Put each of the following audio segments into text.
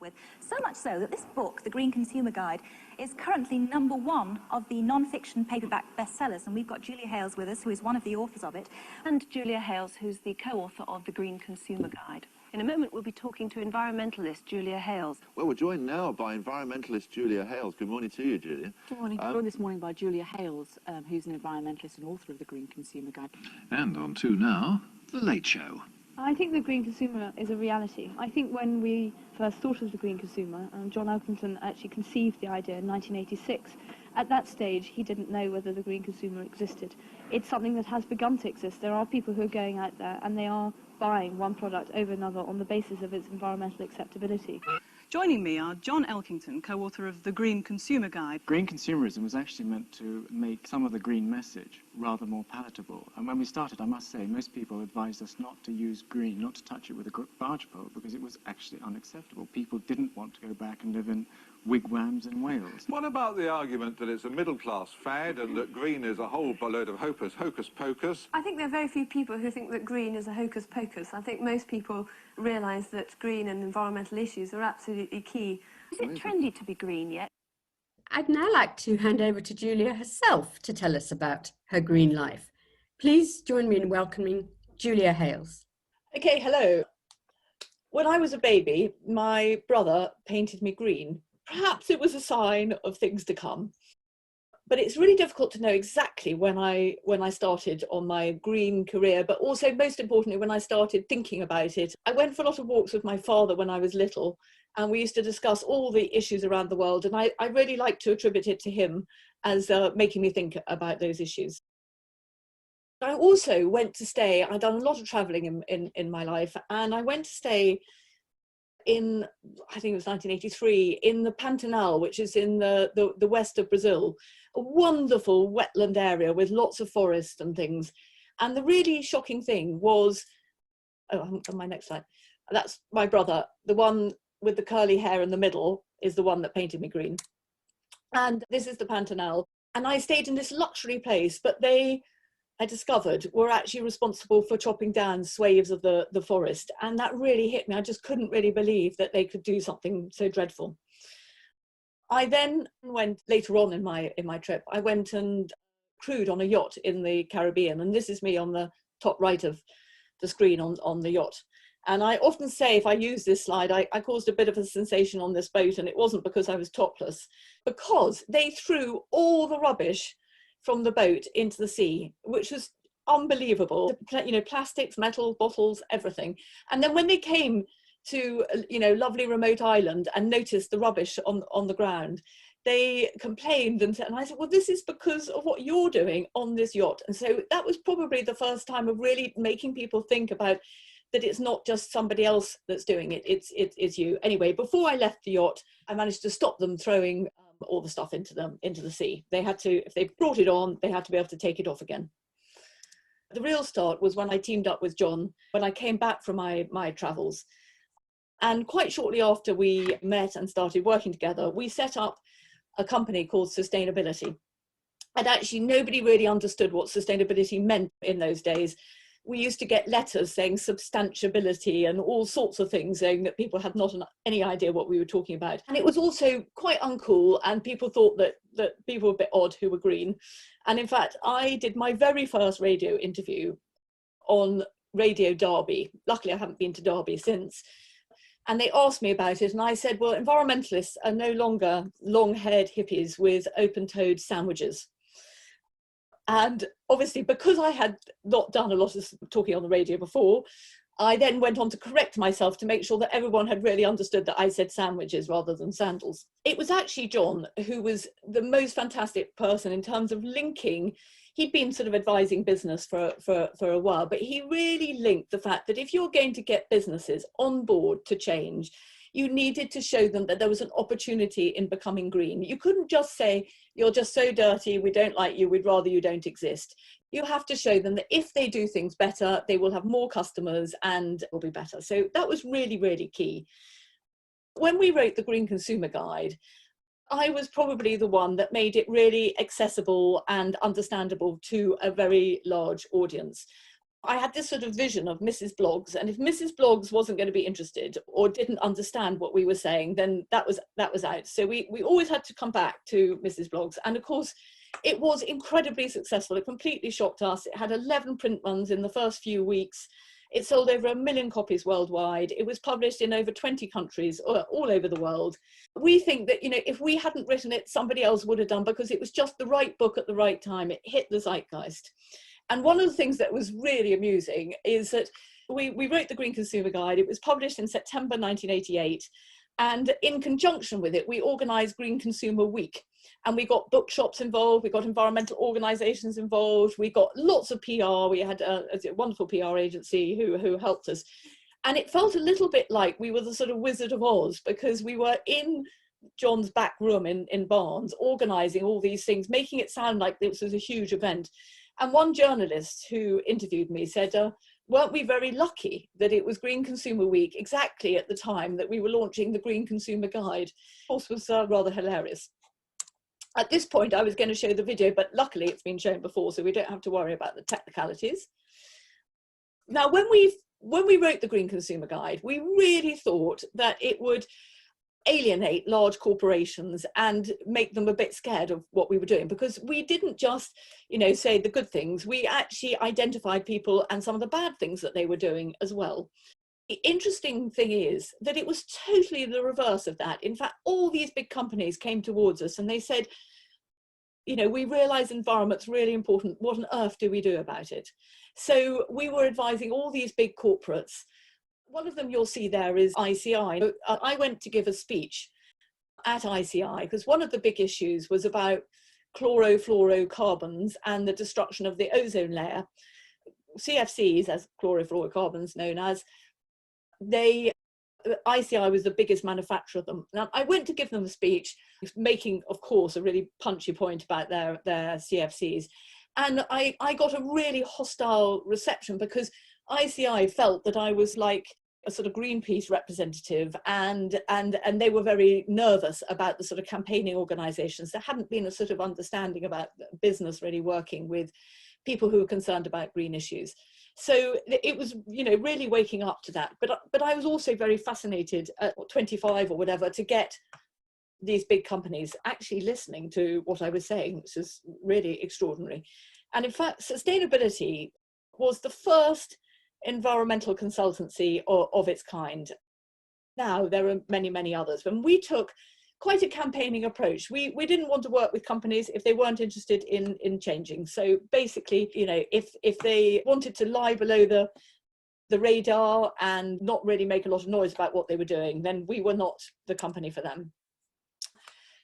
With. So much so that this book, The Green Consumer Guide, is currently #1 of the non-fiction paperback bestsellers, and we've got Julia Hailes with us, who is one of the authors of it. And Julia Hailes, who's the co-author of The Green Consumer Guide. In a moment, we'll be talking to environmentalist Julia Hailes. Well, we're joined now by environmentalist Julia Hailes. Good morning to you, Julia. Good morning. We're joined this morning by Julia Hailes, who's an environmentalist and author of The Green Consumer Guide. And on to now, The Late Show. I think the green consumer is a reality. I think when we first thought of the green consumer, John Elkington actually conceived the idea in 1986. At that stage, he didn't know whether the green consumer existed. It's something that has begun to exist. There are people who are going out there and they are buying one product over another on the basis of its environmental acceptability. Joining me are John Elkington, co-author of The Green Consumer Guide. Green consumerism was actually meant to make some of the green message rather more palatable. And when we started, I must say, most people advised us not to use green, not to touch it with a barge pole, because it was actually unacceptable. People didn't want to go back and live in wigwams in Wales. What about the argument that it's a middle-class fad and that green is a whole load of hocus pocus? I think there are very few people who think that green is a hocus pocus. I think most people realise that green and environmental issues are absolutely key. Is it trendy to be green yet? I'd now like to hand over to Julia herself to tell us about her green life. Please join me in welcoming Julia Hailes. Okay, hello. When I was a baby, my brother painted me green. Perhaps it was a sign of things to come. But it's really difficult to know exactly when I started on my green career, but also most importantly, when I started thinking about it. I went for a lot of walks with my father when I was little, and we used to discuss all the issues around the world. And I really like to attribute it to him as making me think about those issues. I also went to stay, I'd done a lot of traveling in my life, and I went to stay in, I think it was 1983, in the Pantanal, which is in the west of Brazil, a wonderful wetland area with lots of forest and things. And the really shocking thing was, on my next slide, that's my brother, the one with the curly hair in the middle is the one that painted me green. And this is the Pantanal. And I stayed in this luxury place, but I discovered, were actually responsible for chopping down swathes of the forest. And that really hit me. I just couldn't really believe that they could do something so dreadful. I then went, later on in my trip, I went and crewed on a yacht in the Caribbean. And this is me on the top right of the screen on the yacht. And I often say, if I use this slide, I caused a bit of a sensation on this boat, and it wasn't because I was topless, because they threw all the rubbish from the boat into the sea, which was unbelievable. You know, plastics, metal, bottles, everything. And then when they came to, you know, lovely remote island and noticed the rubbish on the ground, they complained and I said, well, this is because of what you're doing on this yacht. And so that was probably the first time of really making people think about that it's not just somebody else that's doing it, it's you. Anyway, before I left the yacht, I managed to stop them throwing all the stuff into the sea. They had to, if they brought it on, they had to be able to take it off again. The real start was when I teamed up with John, when I came back from my travels. And quite shortly after we met and started working together, we set up a company called Sustainability. And actually nobody really understood what sustainability meant in those days. We used to get letters saying substantiability and all sorts of things, saying that people had not any idea what we were talking about. And it was also quite uncool, and people thought that people were a bit odd who were green. And in fact, I did my very first radio interview on Radio Derby. Luckily, I haven't been to Derby since. And they asked me about it, and I said, well, environmentalists are no longer long-haired hippies with open-toed sandwiches. And obviously, because I had not done a lot of talking on the radio before, I then went on to correct myself to make sure that everyone had really understood that I said sandwiches rather than sandals. It was actually John who was the most fantastic person in terms of linking. He'd been sort of advising business for a while, but he really linked the fact that if you're going to get businesses on board to change, you needed to show them that there was an opportunity in becoming green. You couldn't just say, you're just so dirty, we don't like you, we'd rather you don't exist. You have to show them that if they do things better, they will have more customers and it will be better. So that was really, really key. When we wrote the Green Consumer Guide, I was probably the one that made it really accessible and understandable to a very large audience. I had this sort of vision of Mrs. Bloggs, and if Mrs. Bloggs wasn't going to be interested or didn't understand what we were saying, then that was out. So we always had to come back to Mrs. Bloggs, and of course it was incredibly successful. It completely shocked us. It had 11 print runs in the first few weeks. It sold over 1 million copies worldwide. It was published in over 20 countries all over the world. We think that, you know, if we hadn't written it, somebody else would have done, because it was just the right book at the right time. It hit the zeitgeist. And one of the things that was really amusing is that we wrote the Green Consumer Guide. It was published in September 1988. And in conjunction with it, we organised Green Consumer Week. And we got bookshops involved, we got environmental organisations involved, we got lots of PR. We had a wonderful PR agency who helped us. And it felt a little bit like we were the sort of Wizard of Oz, because we were in John's back room in Barnes, organising all these things, making it sound like this was a huge event. And one journalist who interviewed me said, weren't we very lucky that it was Green Consumer Week exactly at the time that we were launching the Green Consumer Guide? Of course, was rather hilarious. At this point, I was going to show the video, but luckily it's been shown before, so we don't have to worry about the technicalities. Now, when we wrote the Green Consumer Guide, we really thought that it would alienate large corporations and make them a bit scared of what we were doing, because we didn't just, you know, say the good things. We actually identified people and some of the bad things that they were doing as well. The interesting thing is that it was totally the reverse of that. In fact, all these big companies came towards us and they said, you know, we realise environment's really important. What on earth do we do about it? So we were advising all these big corporates. One of them you'll see there is ICI. I went to give a speech at ICI because one of the big issues was about chlorofluorocarbons and the destruction of the ozone layer. CFCs, as chlorofluorocarbons known as, ICI was the biggest manufacturer of them. Now, I went to give them a speech, making, of course, a really punchy point about their CFCs. And I got a really hostile reception because ICI felt that I was like a sort of Greenpeace representative, and they were very nervous about the sort of campaigning organisations. There hadn't been a sort of understanding about business really working with people who were concerned about green issues. So it was, you know, really waking up to that. But I was also very fascinated at 25 or whatever to get these big companies actually listening to what I was saying, which is really extraordinary. And in fact, sustainability was the first environmental consultancy of its kind. Now there are many, many others. When we took quite a campaigning approach, we didn't want to work with companies if they weren't interested in changing. So basically, you know, if they wanted to lie below the radar and not really make a lot of noise about what they were doing, then we were not the company for them.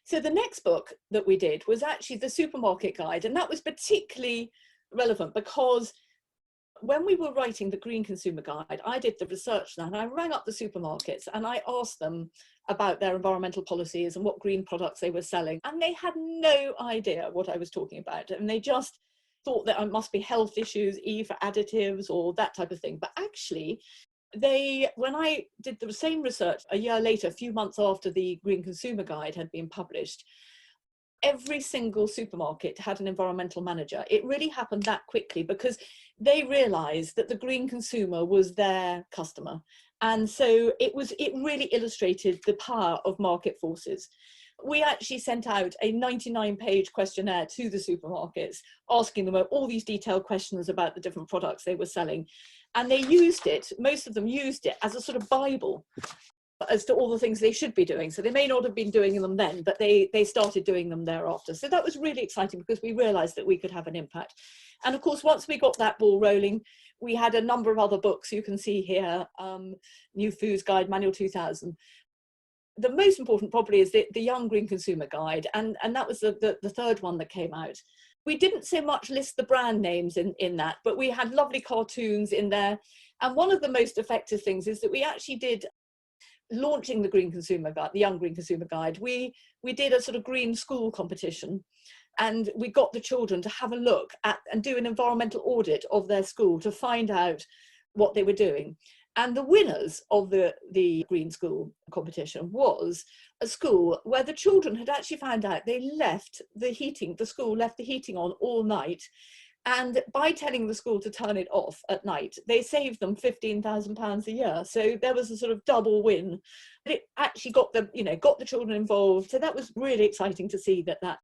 So the next book that we did was actually the Supermarket Guide, and that was particularly relevant because when we were writing the Green Consumer Guide, I did the research and I rang up the supermarkets and I asked them about their environmental policies and what green products they were selling. And they had no idea what I was talking about. And they just thought that it must be health issues, E for additives or that type of thing. But actually, when I did the same research a year later, a few months after the Green Consumer Guide had been published, every single supermarket had an environmental manager. It really happened that quickly because they realized that the green consumer was their customer. And so it really illustrated the power of market forces. We actually sent out a 99-page questionnaire to the supermarkets, asking them all these detailed questions about the different products they were selling. And they used it, most of them used it as a sort of Bible as to all the things they should be doing. So they may not have been doing them then, but they started doing them thereafter. So that was really exciting because we realized that we could have an impact. And of course, once we got that ball rolling, we had a number of other books you can see here, New Foods Guide, Manual 2000. The most important probably is the Young Green Consumer Guide, and that was the third one that came out. We didn't so much list the brand names in that, but we had lovely cartoons in there. And one of the most effective things is that we actually did, launching the Green Consumer Guide, the Young Green Consumer Guide, we did a sort of green school competition, and we got the children to have a look at and do an environmental audit of their school to find out what they were doing. And the winners of the Green School competition was a school where the children had actually found out they left the heating, the school left the heating on all night, And by telling the school to turn it off at night, they saved them £15,000 a year. So there was a sort of double win. But it actually got the, got the children involved. So that was really exciting to see that that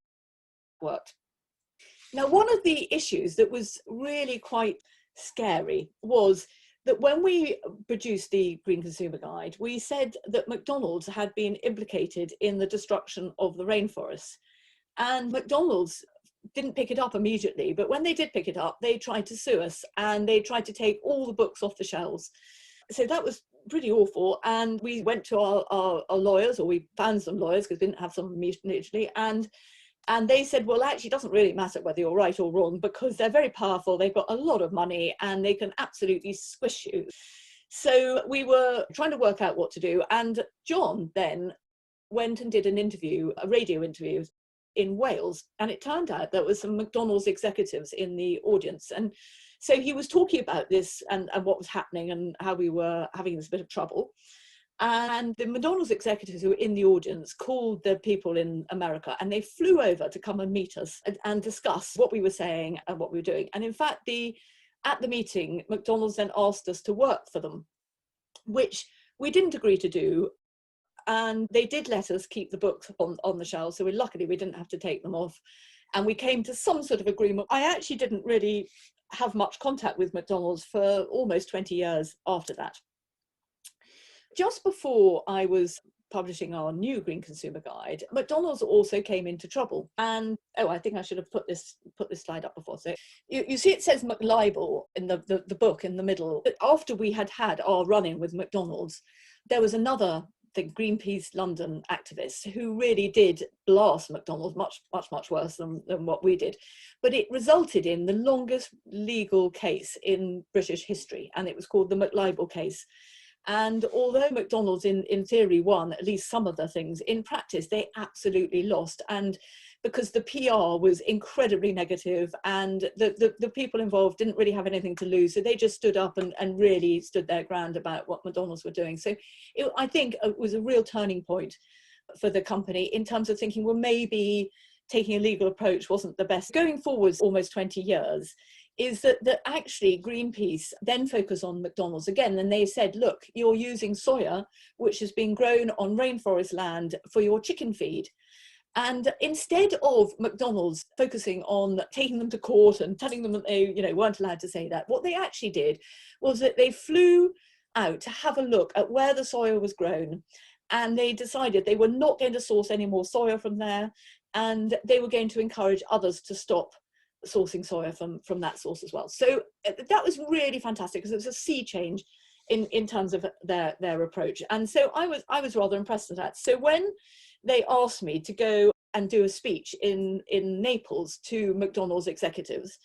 worked. Now, one of the issues that was really quite scary was that when we produced the Green Consumer Guide, we said that McDonald's had been implicated in the destruction of the rainforests. And McDonald's didn't pick it up immediately, but when they did pick it up, they tried to sue us and they tried to take all the books off the shelves. So that was pretty awful. And we went to our lawyers, or we found some lawyers because we didn't have some immediately, and they said, well, actually, it doesn't really matter whether you're right or wrong because they're very powerful, they've got a lot of money and they can absolutely squish you. So we were trying to work out what to do. And John then went and did an interview, a radio interview in Wales, and it turned out there was some McDonald's executives in the audience, and so he was talking about this and what was happening and how we were having this bit of trouble. And the McDonald's executives who were in the audience called the people in America, and they flew over to come and meet us and discuss what we were saying and what we were doing. And in fact, at the meeting, McDonald's then asked us to work for them, which we didn't agree to do. And they did let us keep the books on the shelves, so luckily we didn't have to take them off. And we came to some sort of agreement. I actually didn't really have much contact with McDonald's for almost 20 years after that. Just before I was publishing our new Green Consumer Guide, McDonald's also came into trouble. And, I think I should have put this slide up before. So you see it says McLibel in the book in the middle. After we had our run-in with McDonald's, there was another Greenpeace London activists who really did blast McDonald's much worse than what we did. But it resulted in the longest legal case in British history, and it was called the McLibel case. And although McDonald's in theory won at least some of the things, in practice they absolutely lost. And because the PR was incredibly negative and the people involved didn't really have anything to lose, so they just stood up and really stood their ground about what McDonald's were doing. So I think it was a real turning point for the company in terms of thinking, well, maybe taking a legal approach wasn't the best. Going forwards almost 20 years, is that actually Greenpeace then focus on McDonald's again, and they said, look, you're using soya, which has been grown on rainforest land for your chicken feed. And instead of McDonald's focusing on taking them to court and telling them that they weren't allowed to say that, what they actually did was that they flew out to have a look at where the soya was grown, and they decided they were not going to source any more soya from there, and they were going to encourage others to stop sourcing soya from that source as well. So that was really fantastic because it was a sea change in terms of their approach. And so I was rather impressed with that. So when they asked me to go and do a speech in Naples to McDonald's executives,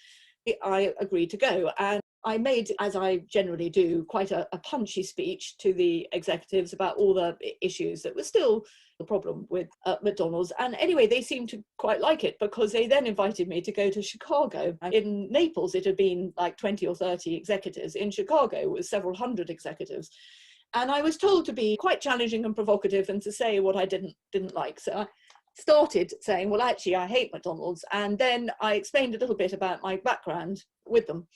I agreed to go. And I made, as I generally do, quite a punchy speech to the executives about all the issues that were still the problem with McDonald's. And anyway, they seemed to quite like it because they then invited me to go to Chicago. In Naples, it had been like 20 or 30 executives. In Chicago, it was several hundred executives. And I was told to be quite challenging and provocative and to say what I didn't like. So I started saying, well, actually, I hate McDonald's. And then I explained a little bit about my background with them.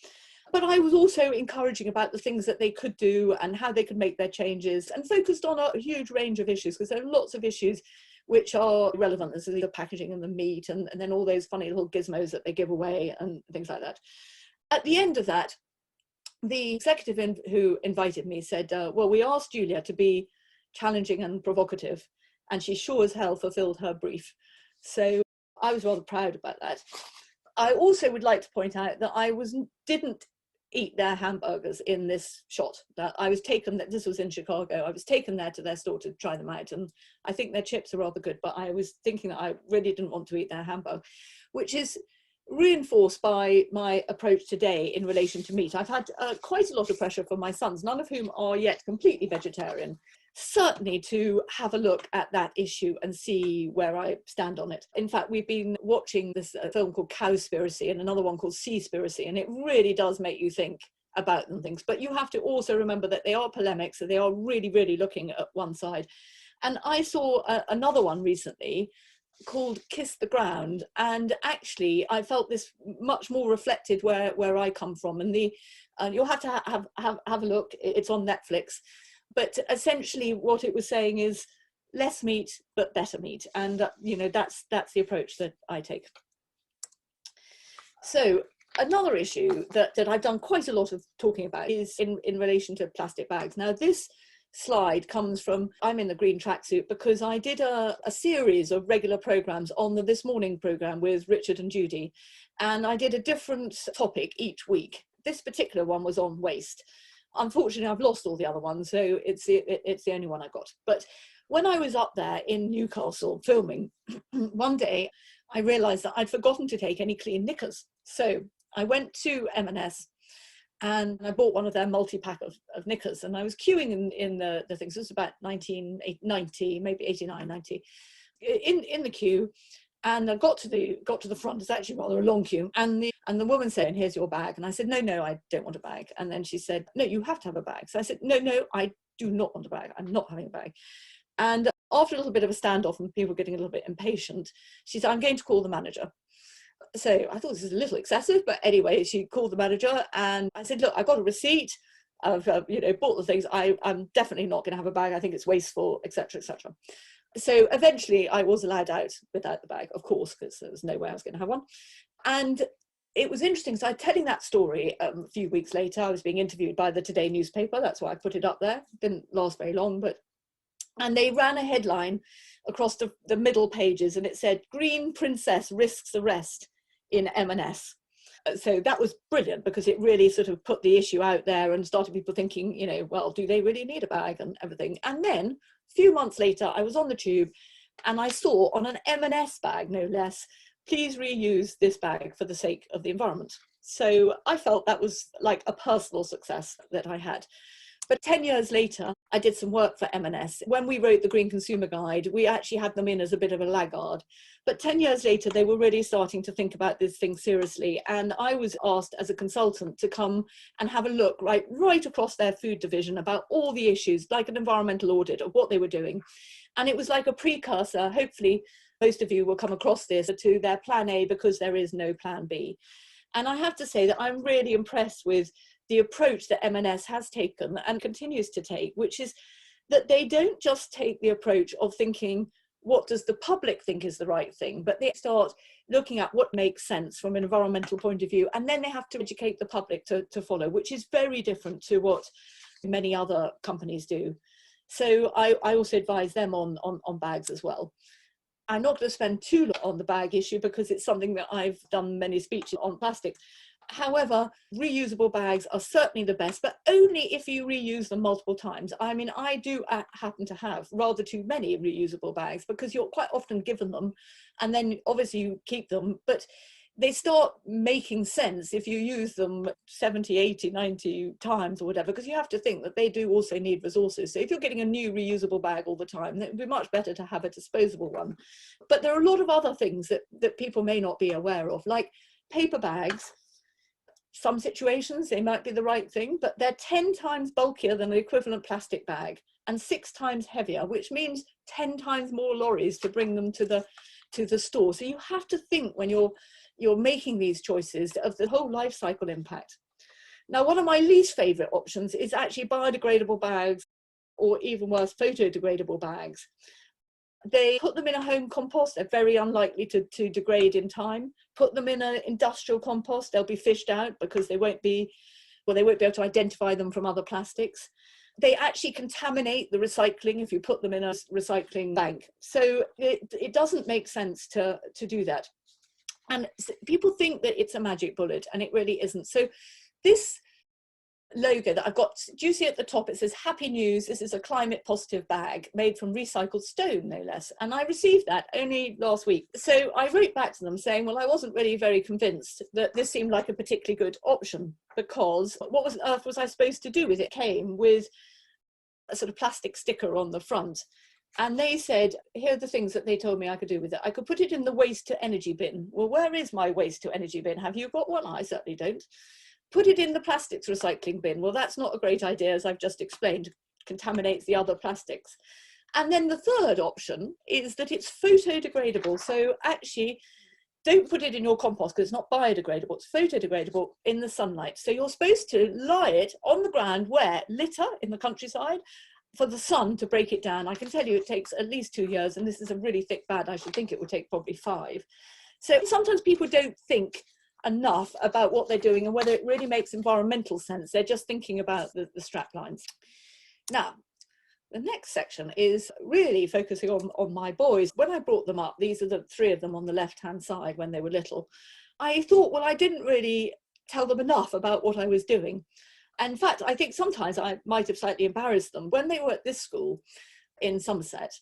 But I was also encouraging about the things that they could do and how they could make their changes, and focused on a huge range of issues, because there are lots of issues which are relevant. There's the packaging and the meat, and then all those funny little gizmos that they give away and things like that. At the end of that, the executive who invited me said, well, we asked Julia to be challenging and provocative, and she sure as hell fulfilled her brief. So I was rather proud about that. I also would like to point out that I didn't eat their hamburgers in this shot. That I was taken, this was in Chicago, I was taken there to their store to try them out, and I think their chips are rather good, but I was thinking that I really didn't want to eat their hamburger, which is reinforced by my approach today in relation to meat. I've had quite a lot of pressure from my sons, none of whom are yet completely vegetarian, certainly to have a look at that issue and see where I stand on it. In fact, we've been watching this film called Cowspiracy and another one called Seaspiracy, and it really does make you think about them things. But you have to also remember that they are polemics, so they are really, really looking at one side. And I saw another one recently called Kiss the Ground, and actually I felt this much more reflected where I come from, and you'll have to have a look. It's on Netflix, but essentially what it was saying is less meat but better meat, and you know, that's the approach that I take. So another issue that I've done quite a lot of talking about is in relation to plastic bags. Now this slide comes from, I'm in the green tracksuit because I did a series of regular programs on the This Morning program with Richard and Judy, and I did a different topic each week. This particular one was on waste. Unfortunately, I've lost all the other ones, so it's the only one I got. But when I was up there in Newcastle filming, one day I realised that I'd forgotten to take any clean knickers. So I went to M&S and I bought one of their multi-pack of knickers, and I was queuing in the things. It was about 1990, maybe 89, 90, in the queue, and I got to the front. It's actually rather a long queue, and the woman said, "Here's your bag," and I said, "No, I don't want a bag." And then she said, "No, you have to have a bag." So I said, "No, I do not want a bag. I'm not having a bag." And after a little bit of a standoff and people getting a little bit impatient, she said, "I'm going to call the manager." So I thought this was a little excessive, but anyway, she called the manager and I said, "Look, I got a receipt. I've bought the things. I'm definitely not going to have a bag. I think it's wasteful, etc., etc." So eventually I was allowed out without the bag, of course, because there was no way I was going to have one. And it was interesting. So I'm telling that story a few weeks later. I was being interviewed by the Today newspaper. That's why I put it up there. Didn't last very long, and they ran a headline across the middle pages, and it said, "Green Princess risks arrest in M&S." So that was brilliant because it really sort of put the issue out there and started people thinking, well, do they really need a bag and everything? And then a few months later, I was on the tube and I saw on an M&S bag, no less, "Please reuse this bag for the sake of the environment." So I felt that was like a personal success that I had. But 10 years later, I did some work for M&S. When we wrote the Green Consumer Guide, we actually had them in as a bit of a laggard. But 10 years later, they were really starting to think about this thing seriously. And I was asked as a consultant to come and have a look right across their food division about all the issues, like an environmental audit of what they were doing. And it was like a precursor. Hopefully, most of you will come across this, to their plan A, because there is no plan B. And I have to say that I'm really impressed with the approach that M&S has taken and continues to take, which is that they don't just take the approach of thinking, what does the public think is the right thing, but they start looking at what makes sense from an environmental point of view, and then they have to educate the public to follow, which is very different to what many other companies do. So I also advise them on bags as well. I'm not going to spend too long on the bag issue because it's something that I've done many speeches on plastic. However, reusable bags are certainly the best, but only if you reuse them multiple times. I mean, I do happen to have rather too many reusable bags because you're quite often given them and then obviously you keep them, but they start making sense if you use them 70, 80, 90 times or whatever, because you have to think that they do also need resources. So if you're getting a new reusable bag all the time, it would be much better to have a disposable one. But there are a lot of other things that people may not be aware of, like paper bags. Some situations, they might be the right thing, but they're 10 times bulkier than the equivalent plastic bag and 6 times heavier, which means 10 times more lorries to bring them to the store. So you have to think when you're making these choices of the whole life cycle impact. Now, one of my least favorite options is actually biodegradable bags, or even worse, photodegradable bags. They put them in a home compost, they're very unlikely to degrade in time. Put them in an industrial compost, they'll be fished out because they won't be able to identify them from other plastics. They actually contaminate the recycling if you put them in a recycling bank. So it doesn't make sense to do that. And people think that it's a magic bullet, and it really isn't. So this logo that I've got, do you see at the top, it says "Happy News, this is a climate positive bag made from recycled stone," no less. And I received that only last week. So I wrote back to them saying, well, I wasn't really very convinced that this seemed like a particularly good option, because what on earth was I supposed to do with it? It came with a sort of plastic sticker on the front. And they said, here are the things that they told me I could do with it. I could put it in the waste to energy bin. Well, where is my waste to energy bin? Have you got one? I certainly don't. Put it in the plastics recycling bin. Well, that's not a great idea, as I've just explained, contaminates the other plastics. And then the third option is that it's photodegradable. So actually, don't put it in your compost because it's not biodegradable, it's photodegradable in the sunlight. So you're supposed to lie it on the ground where litter in the countryside for the sun to break it down. I can tell you it takes at least 2 years, and this is a really thick bag. I should think it would take probably 5. So sometimes people don't think enough about what they're doing and whether it really makes environmental sense. They're just thinking about the strap lines. Now, the next section is really focusing on my boys. When I brought them up, these are the 3 of them on the left-hand side when they were little, I thought, well, I didn't really tell them enough about what I was doing. In fact, I think sometimes I might have slightly embarrassed them. When they were at this school in Somerset,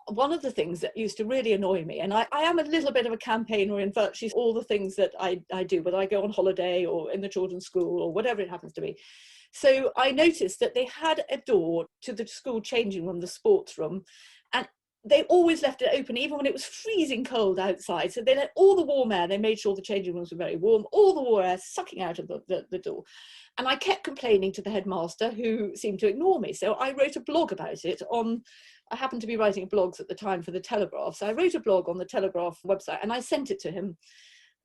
one of the things that used to really annoy me, and I am a little bit of a campaigner in virtually all the things that I do, whether I go on holiday or in the children's school or whatever it happens to be. So I noticed that they had a door to the school changing room, the sports room, and they always left it open even when it was freezing cold outside. So they let all the warm air, they made sure the changing rooms were very warm, all the warm air sucking out of the door. And I kept complaining to the headmaster, who seemed to ignore me. So I wrote a blog about it I happened to be writing blogs at the time for the Telegraph. So I wrote a blog on the Telegraph website and I sent it to him.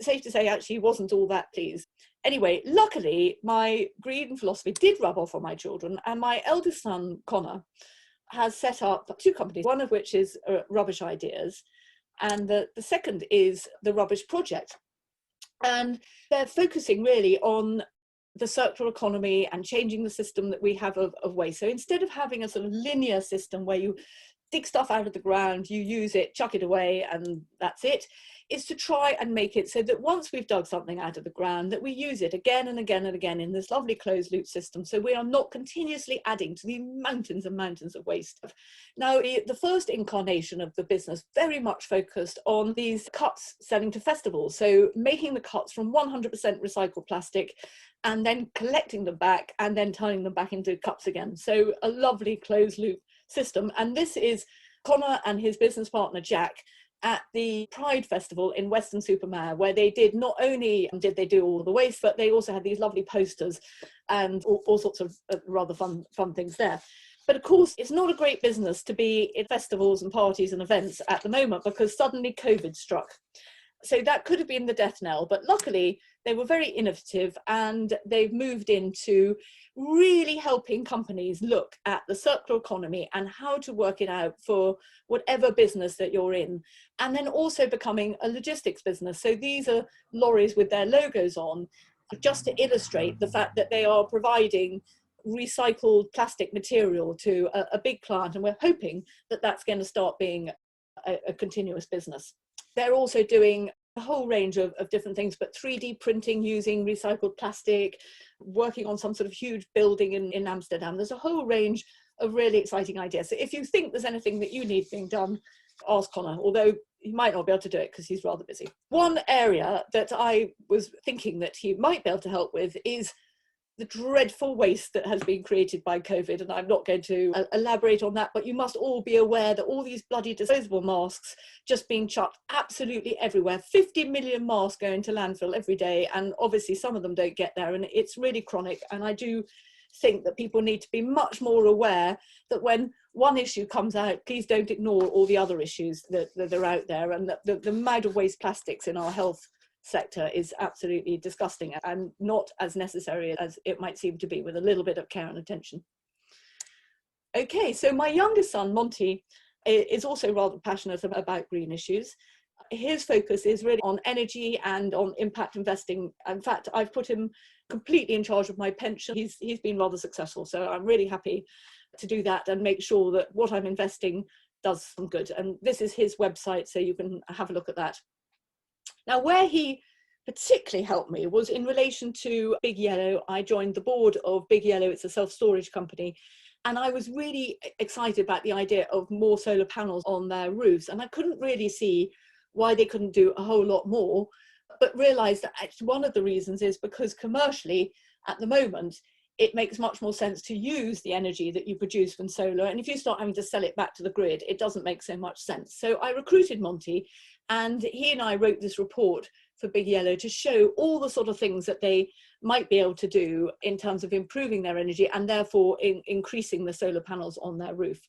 Safe to say, actually, he wasn't all that pleased. Anyway, luckily, my green philosophy did rub off on my children, and my eldest son, Connor, has set up 2 companies, one of which is Rubbish Ideas, and the second is the Rubbish Project. And they're focusing really on the circular economy and changing the system that we have of waste. So instead of having a sort of linear system where you dig stuff out of the ground, you use it, chuck it away, and that's it, is to try and make it so that once we've dug something out of the ground, that we use it again and again and again in this lovely closed loop system, so we are not continuously adding to the mountains and mountains of waste. Now, the first incarnation of the business very much focused on these cups selling to festivals, so making the cups from 100% recycled plastic and then collecting them back and then turning them back into cups again. So a lovely closed loop system. And this is Connor and his business partner Jack at the Pride Festival in Weston-super-Mare, where they did, not only did they do all the waste, but they also had these lovely posters and all sorts of rather fun things there. But of course, it's not a great business to be in festivals and parties and events at the moment because suddenly COVID struck. So that could have been the death knell, but luckily they were very innovative and they've moved into really helping companies look at the circular economy and how to work it out for whatever business that you're in, and then also becoming a logistics business. So these are lorries with their logos on, just to illustrate the fact that they are providing recycled plastic material to a big client, and we're hoping that that's going to start being a continuous business. They're also doing a whole range of different things, but 3D printing using recycled plastic, working on some sort of huge building in Amsterdam. There's a whole range of really exciting ideas. So if you think there's anything that you need being done, ask Connor, although he might not be able to do it because he's rather busy. One area that I was thinking that he might be able to help with is the dreadful waste that has been created by COVID, and I'm not going to elaborate on that, but you must all be aware that all these bloody disposable masks just being chucked absolutely everywhere. 50 million masks go into landfill every day, and obviously some of them don't get there, and it's really chronic. And I do think that people need to be much more aware that when one issue comes out, please don't ignore all the other issues that are out there, and that the amount of waste plastics in our health sector is absolutely disgusting and not as necessary as it might seem to be, with a little bit of care and attention. Okay, so my youngest son, Monty, is also rather passionate about green issues. His focus is really on energy and on impact investing. In fact, I've put him completely in charge of my pension. He's been rather successful, so I'm really happy to do that and make sure that what I'm investing does some good. And this is his website, so you can have a look at that. Now, where he particularly helped me was in relation to Big Yellow. I joined the board of Big Yellow. It's a self-storage company. And I was really excited about the idea of more solar panels on their roofs. And I couldn't really see why they couldn't do a whole lot more, but realized that actually one of the reasons is because commercially at the moment, it makes much more sense to use the energy that you produce from solar. And if you start having to sell it back to the grid, it doesn't make so much sense. So I recruited Monty, and he and I wrote this report for Big Yellow to show all the sort of things that they might be able to do in terms of improving their energy and therefore increasing the solar panels on their roof.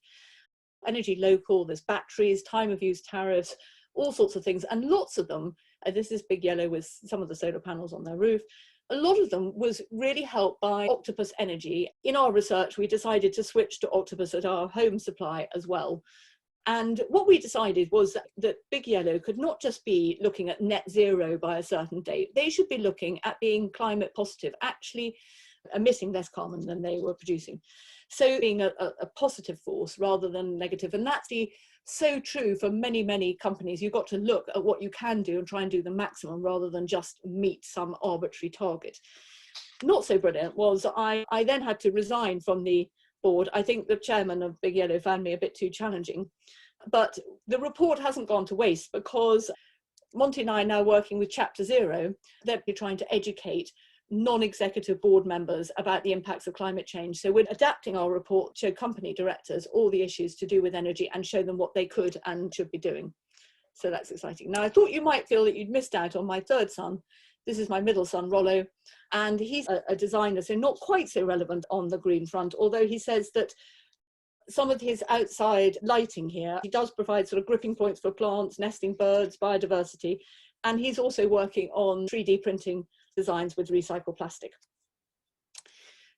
energy local, there's batteries, time of use tariffs, all sorts of things. And lots of them, this is Big Yellow with some of the solar panels on their roof, a lot of them was really helped by Octopus Energy. In our research, we decided to switch to Octopus at our home supply as well. And what we decided was that Big Yellow could not just be looking at net zero by a certain date. They should be looking at being climate positive, actually emitting less carbon than they were producing. So being a positive force rather than negative. And that's so true for many, many companies. You've got to look at what you can do and try and do the maximum rather than just meet some arbitrary target. Not so brilliant was I then had to resign from the board. I think the chairman of Big Yellow found me a bit too challenging, but the report hasn't gone to waste because Monty and I are now working with Chapter Zero. They're trying to educate non-executive board members about the impacts of climate change. So we're adapting our report to show company directors all the issues to do with energy and show them what they could and should be doing. So that's exciting. Now, I thought you might feel that you'd missed out on my third son. This is my middle son, Rollo, and he's a designer, so not quite so relevant on the green front, although he says that some of his outside lighting here, he does provide sort of gripping points for plants, nesting birds, biodiversity, and he's also working on 3D printing designs with recycled plastic.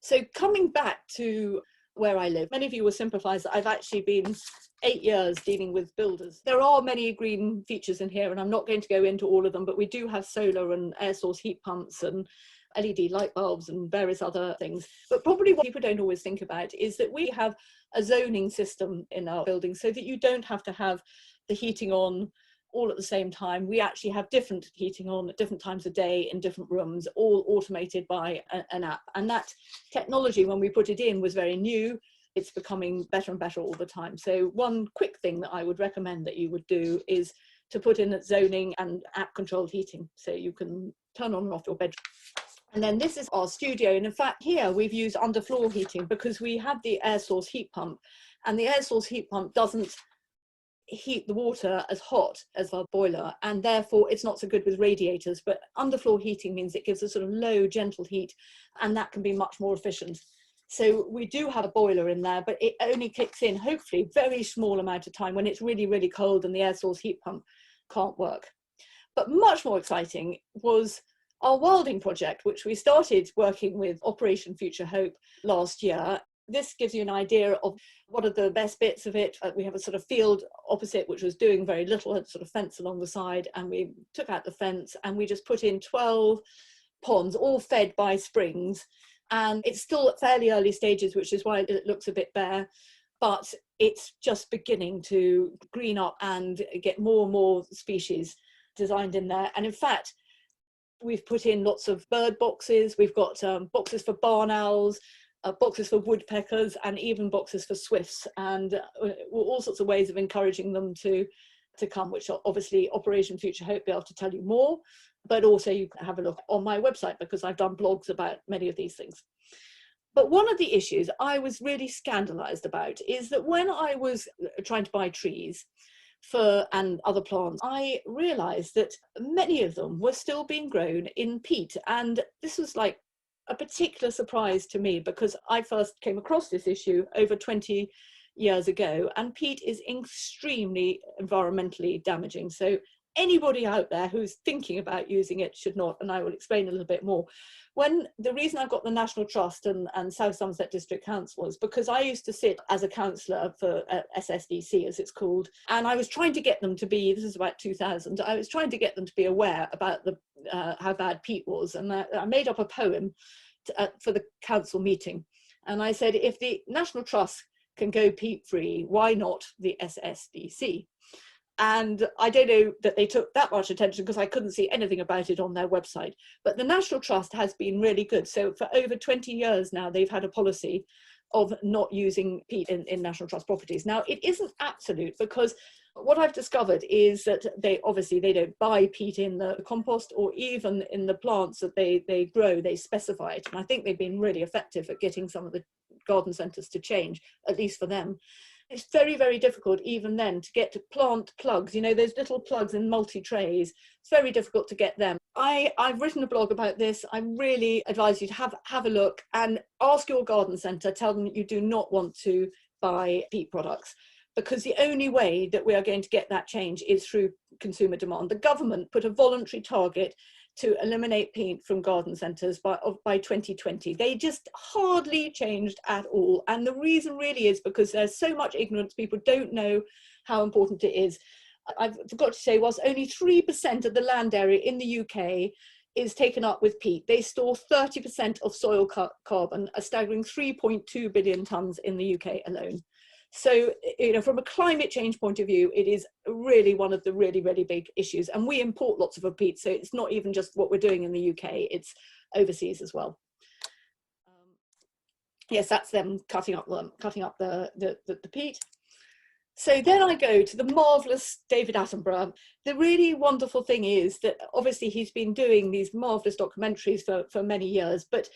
So coming back to where I live, many of you will sympathise that I've actually been 8 years dealing with builders. There are many green features in here, and I'm not going to go into all of them, but we do have solar and air source heat pumps and LED light bulbs and various other things. But probably what people don't always think about is that we have a zoning system in our building so that you don't have to have the heating on all at the same time. We actually have different heating on at different times of day in different rooms, all automated by an app. And that technology, when we put it in, was very new. It's becoming better and better all the time. So one quick thing that I would recommend that you would do is to put in zoning and app controlled heating, so you can turn on and off your bedroom. And then this is our studio. And in fact, here we've used underfloor heating because we have the air source heat pump, and the air source heat pump doesn't heat the water as hot as our boiler, and therefore it's not so good with radiators. But underfloor heating means it gives a sort of low, gentle heat, and that can be much more efficient. So we do have a boiler in there, but it only kicks in, hopefully, very small amount of time when it's really, really cold and the air source heat pump can't work. But much more exciting was our wilding project, which we started working with Operation Future Hope last year. This gives you an idea of what are the best bits of it. We have a sort of field opposite, which was doing very little, had sort of fence along the side, and we took out the fence and we just put in 12 ponds, all fed by springs. And it's still at fairly early stages, which is why it looks a bit bare, but it's just beginning to green up and get more and more species designed in there. And in fact, we've put in lots of bird boxes. We've got boxes for barn owls, boxes for woodpeckers, and even boxes for swifts, and all sorts of ways of encouraging them to come, which obviously Operation Future Hope will be able to tell you more, but also you can have a look on my website because I've done blogs about many of these things. But one of the issues I was really scandalized about is that when I was trying to buy trees and other plants, I realized that many of them were still being grown in peat. And this was like a particular surprise to me because I first came across this issue over 20 years ago, and peat is extremely environmentally damaging. So anybody out there who's thinking about using it should not, and I will explain a little bit more. The reason I got the National Trust and South Somerset District Council was because I used to sit as a councillor for SSDC, as it's called, and I was trying to get them to be, this is about 2000, I was trying to get them to be aware about how bad peat was, and I made up a poem for the council meeting, and I said, if the National Trust can go peat free, why not the SSDC? And I don't know that they took that much attention because I couldn't see anything about it on their website. But the National Trust has been really good. So for over 20 years now, they've had a policy of not using peat in National Trust properties. Now, it isn't absolute because what I've discovered is that they don't buy peat in the compost or even in the plants that they grow, they specify it. And I think they've been really effective at getting some of the garden centres to change, at least for them. It's very, very difficult even then to get to plant plugs, you know, those little plugs in multi-trays. It's very difficult to get them. I've written a blog about this. I really advise you to have a look and ask your garden centre, tell them that you do not want to buy peat products. because the only way that we are going to get that change is through consumer demand. The government put a voluntary target to eliminate paint from garden centres by 2020. They just hardly changed at all. And the reason really is because there's so much ignorance, people don't know how important it is. I forgot to say, whilst only 3% of the land area in the UK is taken up with peat, they store 30% of soil carbon, a staggering 3.2 billion tonnes in the UK alone. So, you know, from a climate change point of view, it is really one of the really, really big issues. And we import lots of peat, so it's not even just what we're doing in the UK, it's overseas as well. Yes, that's them cutting up the peat. So then I go to the marvellous David Attenborough. The really wonderful thing is that obviously he's been doing these marvellous documentaries for many years, but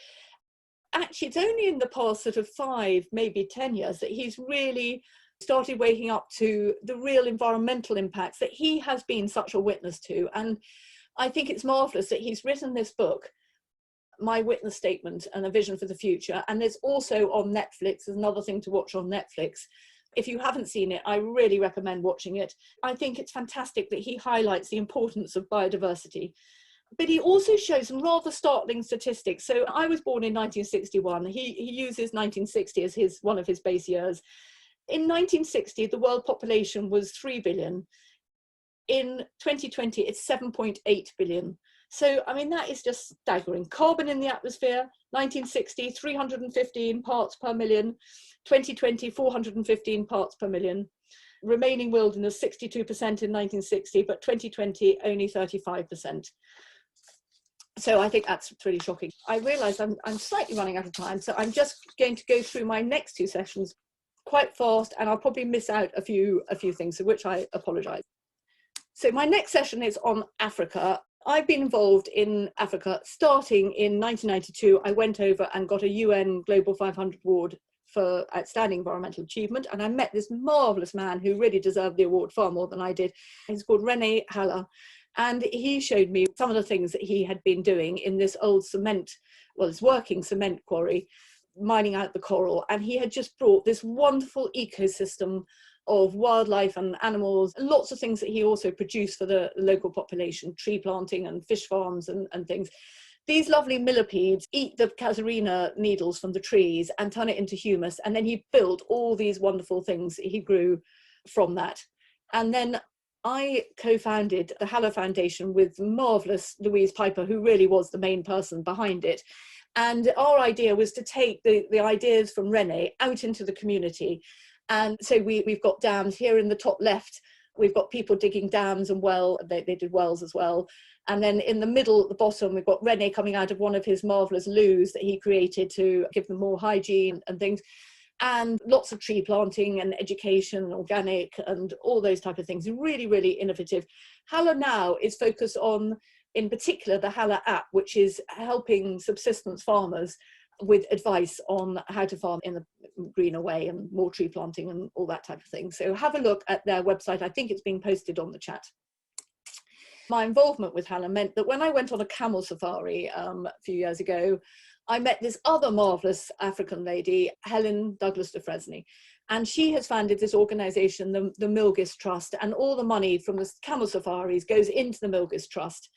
actually it's only in the past sort of 5, maybe 10 years that he's really started waking up to the real environmental impacts that he has been such a witness to. And I think it's marvellous that he's written this book, My Witness Statement and a Vision for the Future. And there's also on Netflix, there's another thing to watch on Netflix. If you haven't seen it, I really recommend watching it. I think it's fantastic that he highlights the importance of biodiversity. But he also shows some rather startling statistics. So I was born in 1961. He uses 1960 as one of his base years. In 1960, the world population was 3 billion. In 2020, it's 7.8 billion. So, I mean, that is just staggering. Carbon in the atmosphere, 1960, 315 parts per million. 2020, 415 parts per million. Remaining wilderness, 62% in 1960, but 2020, only 35%. So I think that's really shocking. I realise I'm slightly running out of time, so I'm just going to go through my next 2 sessions quite fast, and I'll probably miss out a few things, for which I apologise. So my next session is on Africa. I've been involved in Africa starting in 1992. I went over and got a UN Global 500 award for outstanding environmental achievement, and I met this marvellous man who really deserved the award far more than I did. He's called René Haller. And he showed me some of the things that he had been doing in this old this working cement quarry, mining out the coral. And he had just brought this wonderful ecosystem of wildlife and animals, lots of things that he also produced for the local population, tree planting and fish farms and things. These lovely millipedes eat the casuarina needles from the trees and turn it into humus. And then he built all these wonderful things that he grew from that. And then I co-founded the Haller Foundation with marvellous Louise Piper, who really was the main person behind it. And our idea was to take the ideas from René out into the community. And so we've got dams here in the top left. We've got people digging dams and they did wells as well. And then in the middle at the bottom, we've got René coming out of one of his marvellous loos that he created to give them more hygiene and things. And lots of tree planting and education, organic and all those type of things, really, really innovative. Haller now is focused on, in particular, the Haller app, which is helping subsistence farmers with advice on how to farm in a greener way and more tree planting and all that type of thing. So have a look at their website. I think it's being posted on the chat. My involvement with Haller meant that when I went on a camel safari a few years ago, I met this other marvellous African lady, Helen Douglas de Fresney, and she has founded this organisation, the Milgis Trust, and all the money from the camel safaris goes into the Milgis Trust.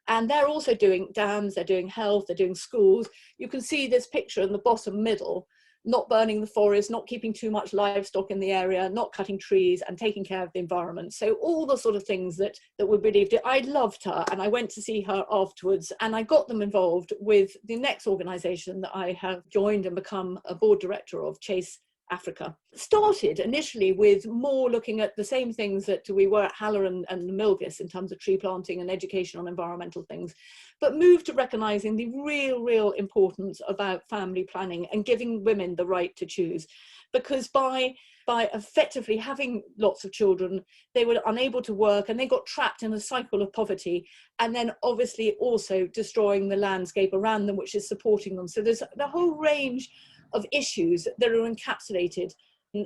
And they're also doing dams, they're doing health, they're doing schools. You can see this picture in the bottom middle, not burning the forest, not keeping too much livestock in the area, not cutting trees and taking care of the environment. So all the sort of things that we believed in. I loved her and I went to see her afterwards and I got them involved with the next organisation that I have joined and become a board director of, Chase Africa. Started initially with more looking at the same things that we were at Haller and the Milgis in terms of tree planting and education on environmental things, but moved to recognising the real importance about family planning and giving women the right to choose. Because by effectively having lots of children, they were unable to work and they got trapped in a cycle of poverty, and then obviously also destroying the landscape around them, which is supporting them. So there's the whole range of issues that are encapsulated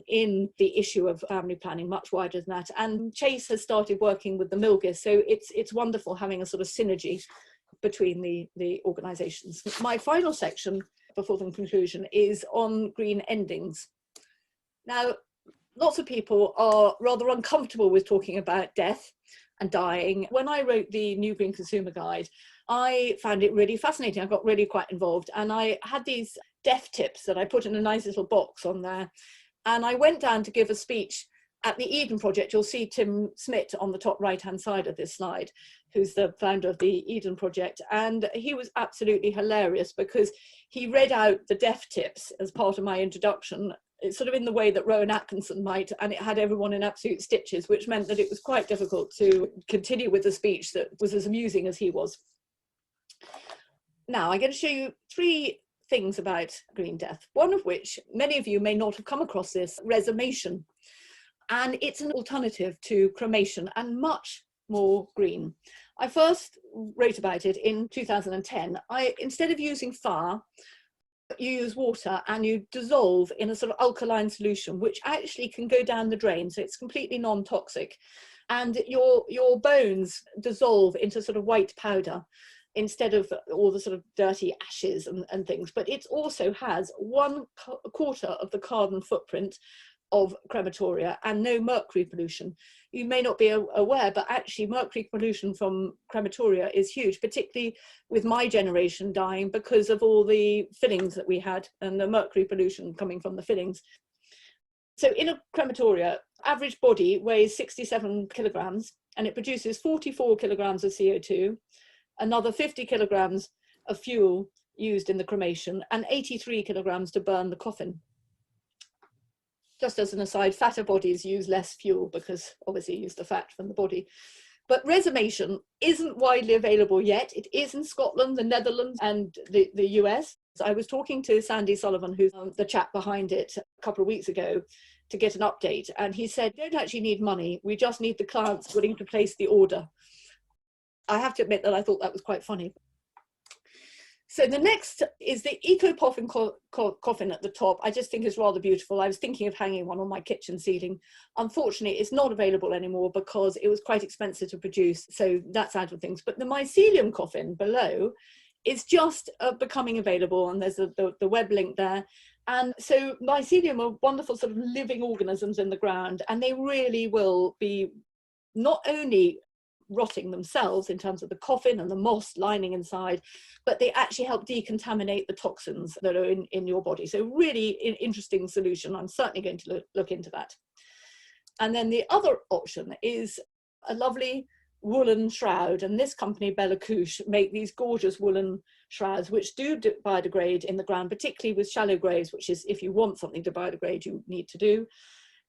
in the issue of family planning, much wider than that. And Chase has started working with the Milgis, so it's wonderful having a sort of synergy between the organisations. My final section before the conclusion is on green endings. Now, lots of people are rather uncomfortable with talking about death and dying. When I wrote the new Green Consumer Guide, I found it really fascinating. I got really quite involved, and I had these death tips that I put in a nice little box on there. And I went down to give a speech at the Eden Project. You'll see Tim Smith on the top right-hand side of this slide, who's the founder of the Eden Project. And he was absolutely hilarious because he read out the death tips as part of my introduction. It's sort of in the way that Rowan Atkinson might, and it had everyone in absolute stitches, which meant that it was quite difficult to continue with a speech that was as amusing as he was. Now, I'm going to show you 3 things about green death, one of which many of you may not have come across, this resumation. And it's an alternative to cremation and much more green. I first wrote about it in 2010. Instead of using fire, you use water and you dissolve in a sort of alkaline solution, which actually can go down the drain. So it's completely non-toxic. And your bones dissolve into sort of white powder instead of all the sort of dirty ashes and things. But it also has 1/4 of the carbon footprint of crematoria and no mercury pollution. You may not be aware, but actually mercury pollution from crematoria is huge, particularly with my generation dying because of all the fillings that we had and the mercury pollution coming from the fillings. So in a crematoria, average body weighs 67 kilograms and it produces 44 kilograms of CO2, another 50 kilograms of fuel used in the cremation, and 83 kilograms to burn the coffin. Just as an aside, fatter bodies use less fuel because obviously you use the fat from the body. But resumation isn't widely available yet. It is in Scotland, the Netherlands, and the US. So I was talking to Sandy Sullivan, who's the chap behind it, a couple of weeks ago to get an update. And he said, we don't actually need money. We just need the clients willing to place the order. I have to admit that I thought that was quite funny. So the next is the eco coffin at the top. I just think it's rather beautiful. I was thinking of hanging one on my kitchen ceiling. Unfortunately, it's not available anymore because it was quite expensive to produce. So that's out of things. But the mycelium coffin below is just becoming available. And there's the web link there. And so mycelium are wonderful sort of living organisms in the ground. And they really will be not only rotting themselves in terms of the coffin and the moss lining inside, but they actually help decontaminate the toxins that are in your body. So really interesting solution. I'm certainly going to look into that. And then the other option is a lovely woolen shroud. And this company, Bella Couche, make these gorgeous woolen shrouds, which do biodegrade in the ground, particularly with shallow graves, which is if you want something to biodegrade, you need to do.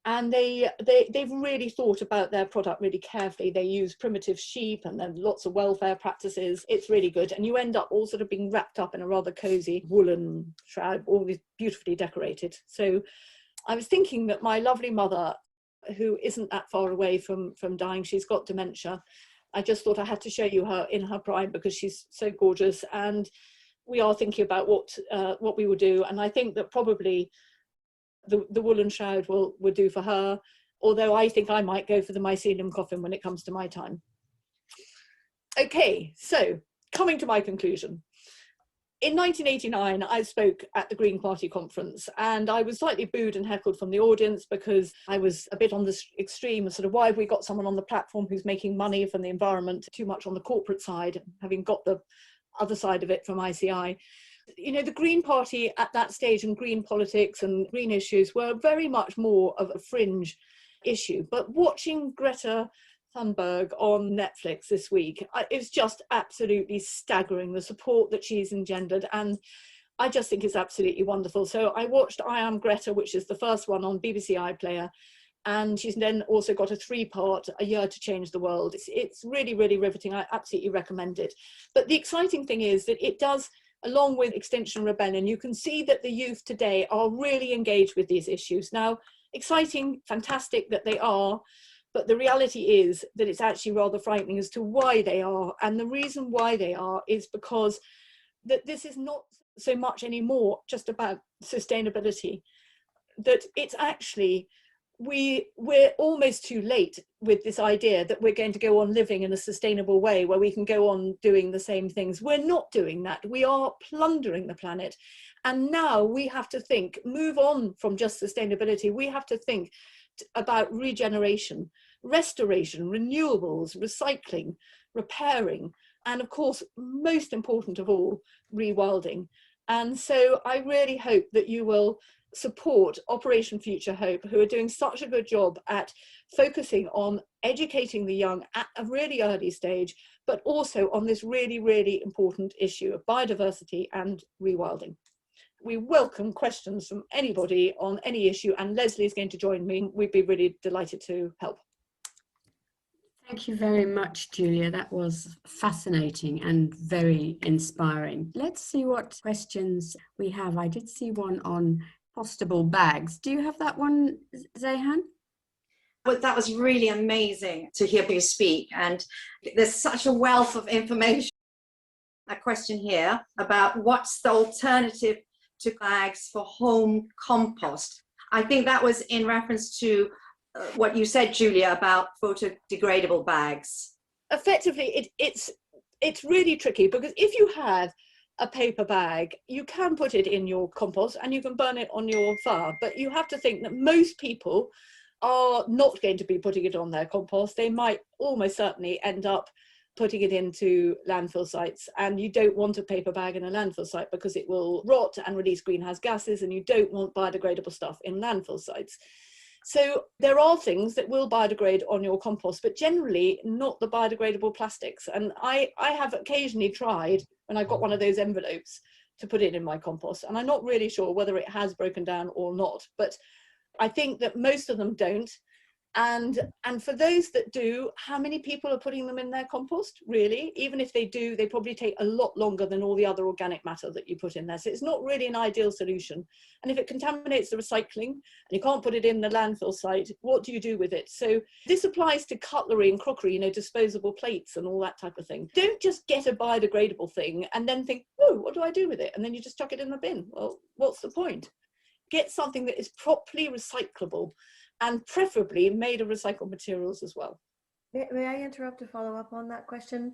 And they've really thought about their product really carefully. They use primitive sheep and then lots of welfare practices. It's really good. And you end up all sort of being wrapped up in a rather cozy woolen shroud, all beautifully decorated. So I was thinking that my lovely mother, who isn't that far away from dying, she's got dementia. I just thought I had to show you her in her prime because she's so gorgeous. And we are thinking about what we will do. And I think that probably the woolen shroud will do for her, although I think I might go for the mycelium coffin when it comes to my time. Okay, so coming to my conclusion. In 1989, I spoke at the Green Party conference and I was slightly booed and heckled from the audience because I was a bit on the extreme of sort of why have we got someone on the platform who's making money from the environment too much on the corporate side, having got the other side of it from ICI. You know, the Green Party at that stage and green politics and green issues were very much more of a fringe issue. But watching Greta Thunberg on Netflix this week, it's just absolutely staggering, the support that she's engendered. And I just think it's absolutely wonderful. So I watched I Am Greta, which is the first one on BBC iPlayer. And she's then also got a 3-part, A Year to Change the World. It's really, really riveting. I absolutely recommend it. But the exciting thing is that it does, along with Extinction Rebellion, you can see that the youth today are really engaged with these issues. Now, exciting, fantastic that they are, but the reality is that it's actually rather frightening as to why they are. And the reason why they are is because that this is not so much anymore just about sustainability, that it's actually, we're almost too late with this idea that we're going to go on living in a sustainable way where we can go on doing the same things. We're not doing that. We are plundering the planet. And now we have to think, move on from just sustainability. We have to think about regeneration, restoration, renewables, recycling, repairing, and of course, most important of all, rewilding. And so I really hope that you will support Operation Future Hope, who are doing such a good job at focusing on educating the young at a really early stage, but also on this really, really important issue of biodiversity and rewilding. We welcome questions from anybody on any issue, and Leslie is going to join me. We'd be really delighted to help. Thank you very much, Julia. That was fascinating and very inspiring. Let's see what questions we have. I did see one on compostable bags. Do you have that one, Zehan? Well, that was really amazing to hear you speak, and there's such a wealth of information. A question here about what's the alternative to bags for home compost. I think that was in reference to what you said, Julia, about photodegradable bags. Effectively, it's really tricky, because if you have a paper bag, you can put it in your compost and you can burn it on your fire, but you have to think that most people are not going to be putting it on their compost. They might almost certainly end up putting it into landfill sites, and you don't want a paper bag in a landfill site because it will rot and release greenhouse gases, and you don't want biodegradable stuff in landfill sites. So there are things that will biodegrade on your compost, but generally not the biodegradable plastics. And I have occasionally tried, when I got one of those envelopes, to put it in my compost, and I'm not really sure whether it has broken down or not, but I think that most of them don't. And for those that do, how many people are putting them in their compost, really? Even if they do, they probably take a lot longer than all the other organic matter that you put in there. So it's not really an ideal solution. And if it contaminates the recycling and you can't put it in the landfill site, what do you do with it? So this applies to cutlery and crockery, you know, disposable plates and all that type of thing. Don't just get a biodegradable thing and then think, oh, what do I do with it? And then you just chuck it in the bin. Well, what's the point? Get something that is properly recyclable, and preferably made of recycled materials as well. May I interrupt to follow up on that question?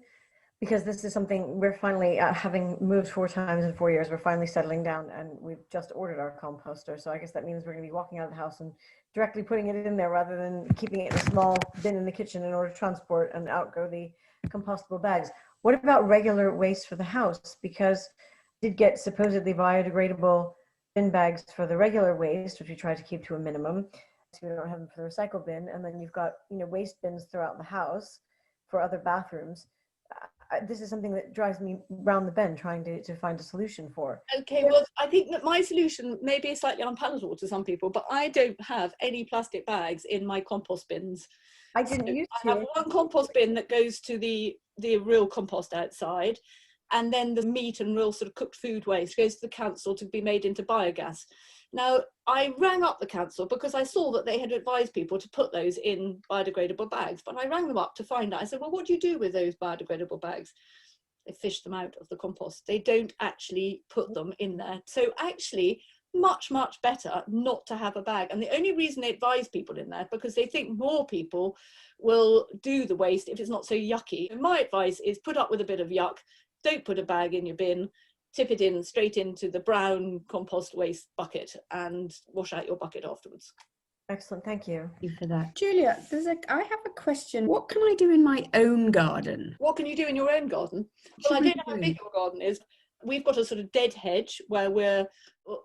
Because this is something we're finally, having moved 4 times in 4 years, we're finally settling down, and we've just ordered our composter. So I guess that means we're going to be walking out of the house and directly putting it in there rather than keeping it in a small bin in the kitchen in order to transport and outgo the compostable bags. What about regular waste for the house? Because we did get supposedly biodegradable bin bags for the regular waste, which we try to keep to a minimum. So we don't have them for the recycle bin, and then you've got, you know, waste bins throughout the house for other bathrooms. This is something that drives me round the bend trying to find a solution for. Okay, well, I think that my solution may be slightly unpalatable to some people, but I don't have any plastic bags in my compost bins. I didn't used to. I have one compost bin that goes to the real compost outside, and then the meat and real sort of cooked food waste goes to the council to be made into biogas. Now, I rang up the council because I saw that they had advised people to put those in biodegradable bags, but I rang them up to find out. I said, well, what do you do with those biodegradable bags? They fish them out of the compost. They don't actually put them in there. So actually, much, much better not to have a bag. And the only reason they advise people in there, because they think more people will do the waste if it's not so yucky. And my advice is put up with a bit of yuck. Don't put a bag in your bin. Tip it in straight into the brown compost waste bucket and wash out your bucket afterwards. Excellent, thank you. Thank you for that. Julia, I have a question. What can I do in my own garden? What can you do in your own garden? Well, I don't know how big your garden is. We've got a sort of dead hedge where we're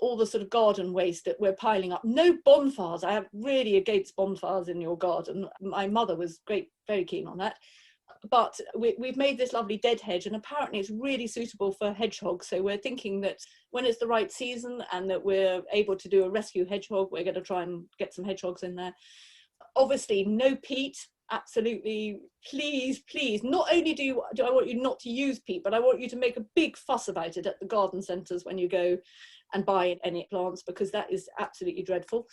all the sort of garden waste that we're piling up. No bonfires. I am really against bonfires in your garden. My mother was very keen on that. But we've made this lovely dead hedge, and apparently it's really suitable for hedgehogs. So we're thinking that when it's the right season and that we're able to do a rescue hedgehog, we're going to try and get some hedgehogs in there. Obviously, no peat. Absolutely, please, please. Not only do I want you not to use peat, but I want you to make a big fuss about it at the garden centres when you go and buy any plants, because that is absolutely dreadful.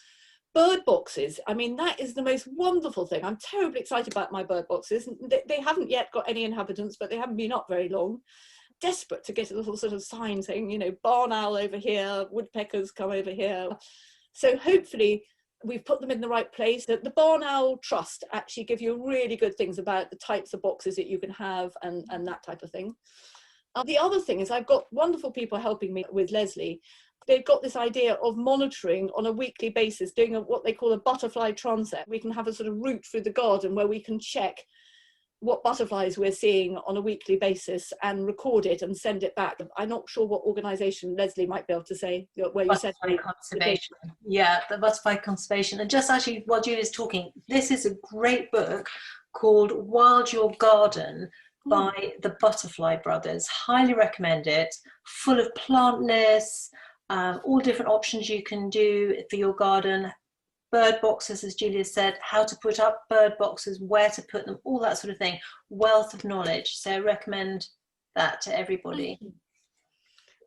Bird boxes, I mean, that is the most wonderful thing. I'm terribly excited about my bird boxes. They haven't yet got any inhabitants, but they haven't been up very long. Desperate to get a little sort of sign saying, you know, barn owl over here, woodpeckers come over here. So hopefully we've put them in the right place. The Barn Owl Trust actually give you really good things about the types of boxes that you can have and that type of thing. The other thing is I've got wonderful people helping me with Leslie. They've got this idea of monitoring on a weekly basis, doing what they call a butterfly transect. We can have a sort of route through the garden where we can check what butterflies we're seeing on a weekly basis and record it and send it back. I'm not sure what organisation Leslie might be able to say where you said conservation. Yeah, the butterfly conservation. And just actually while Julia's talking, this is a great book called Wild Your Garden by the Butterfly Brothers. Highly recommend it. Full of plant lists, all different options you can do for your garden. Bird boxes, as Julia said, how to put up bird boxes, where to put them, all that sort of thing. Wealth of knowledge. So I recommend that to everybody.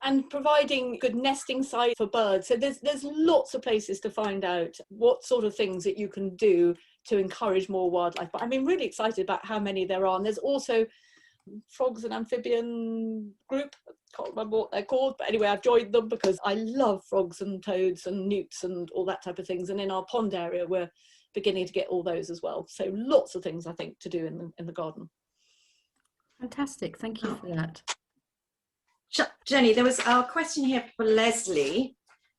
And providing good nesting site for birds. So there's lots of places to find out what sort of things that you can do to encourage more wildlife. But I'm really excited about how many there are. And there's also Frogs and Amphibian group. Can't remember what they're called, but anyway, I've joined them because I love frogs and toads and newts and all that type of things. And in our pond area, we're beginning to get all those as well. So lots of things I think to do in the garden. Fantastic, thank you for that. Jenny, there was a question here for Leslie,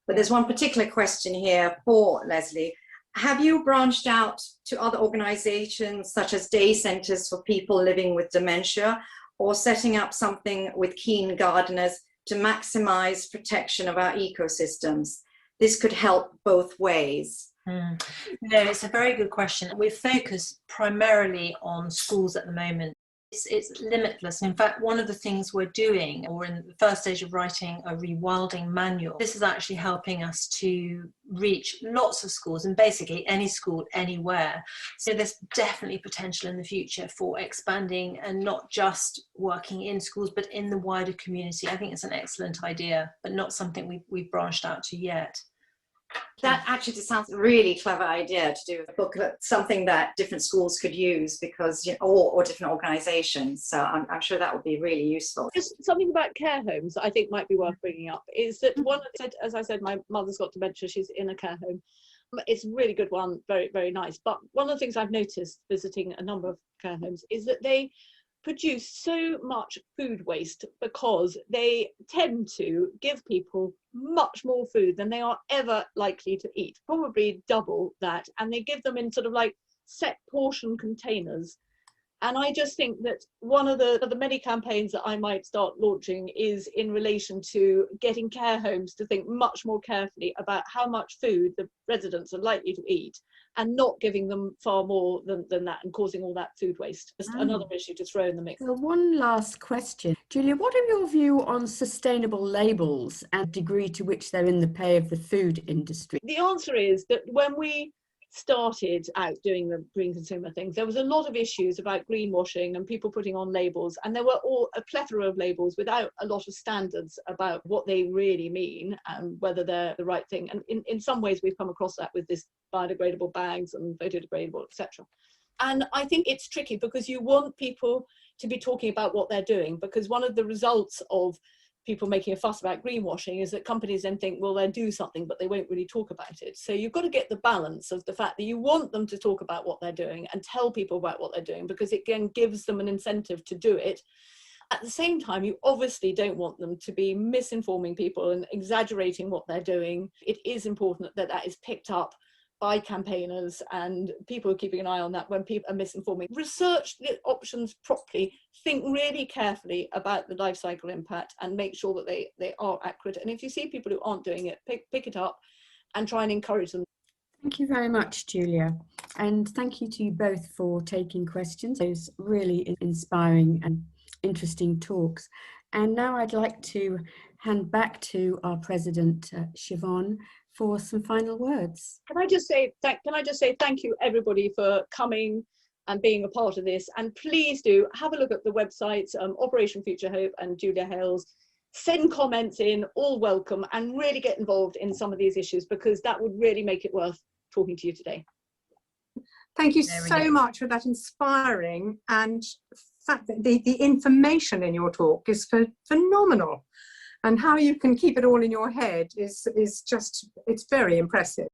but there's one particular question here for Leslie. Have you branched out to other organizations such as day centers for people living with dementia, or setting up something with keen gardeners to maximize protection of our ecosystems? This could help both ways. No, it's a very good question. We focus primarily on schools at the moment. It's limitless. In fact, one of the things we're doing, or in the first stage of writing a rewilding manual, this is actually helping us to reach lots of schools, and basically any school anywhere. So there's definitely potential in the future for expanding and not just working in schools, but in the wider community. I think it's an excellent idea, but not something we've branched out to yet. That actually just sounds a really clever idea, to do a book, something that different schools could use, because or different organizations. So I'm sure that would be really useful. Just something about care homes that I think might be worth bringing up is that as I said, my mother's got dementia, she's in a care home. It's a really good one, very, very nice. But one of the things I've noticed visiting a number of care homes is that they produce so much food waste because they tend to give people much more food than they are ever likely to eat, probably double that, and they give them in sort of like set portion containers. And I just think that one of the many campaigns that I might start launching is in relation to getting care homes to think much more carefully about how much food the residents are likely to eat, and not giving them far more than that and causing all that food waste. Just another issue to throw in the mix. So one last question. Julia, what are your views on sustainable labels and the degree to which they're in the pay of the food industry? The answer is that when we started out doing the green consumer things, there was a lot of issues about greenwashing and people putting on labels, and there were all a plethora of labels without a lot of standards about what they really mean and whether they're the right thing. And in some ways we've come across that with this biodegradable bags and photodegradable, etc. And I think it's tricky because you want people to be talking about what they're doing, because one of the results of people making a fuss about greenwashing is that companies then think, well, they'll do something, but they won't really talk about it. So you've got to get the balance of the fact that you want them to talk about what they're doing and tell people about what they're doing, because it again gives them an incentive to do it. At the same time, you obviously don't want them to be misinforming people and exaggerating what they're doing. It is important that that is picked up by campaigners, and people are keeping an eye on that when people are misinforming. Research the options properly, think really carefully about the life cycle impact, and make sure that they are accurate. And if you see people who aren't doing it, pick it up and try and encourage them. Thank you very much, Julia. And thank you to you both for taking questions. Those really inspiring and interesting talks. And now I'd like to hand back to our president, Siobhan, for some final words. Can I just say thank you everybody for coming and being a part of this, and please do have a look at the websites, Operation Future Hope and Julia Hailes. Send comments in, all welcome, and really get involved in some of these issues, because that would really make it worth talking to you today. Thank you so much for that inspiring and fact that the information in your talk is phenomenal, and how you can keep it all in your head is just, it's very impressive.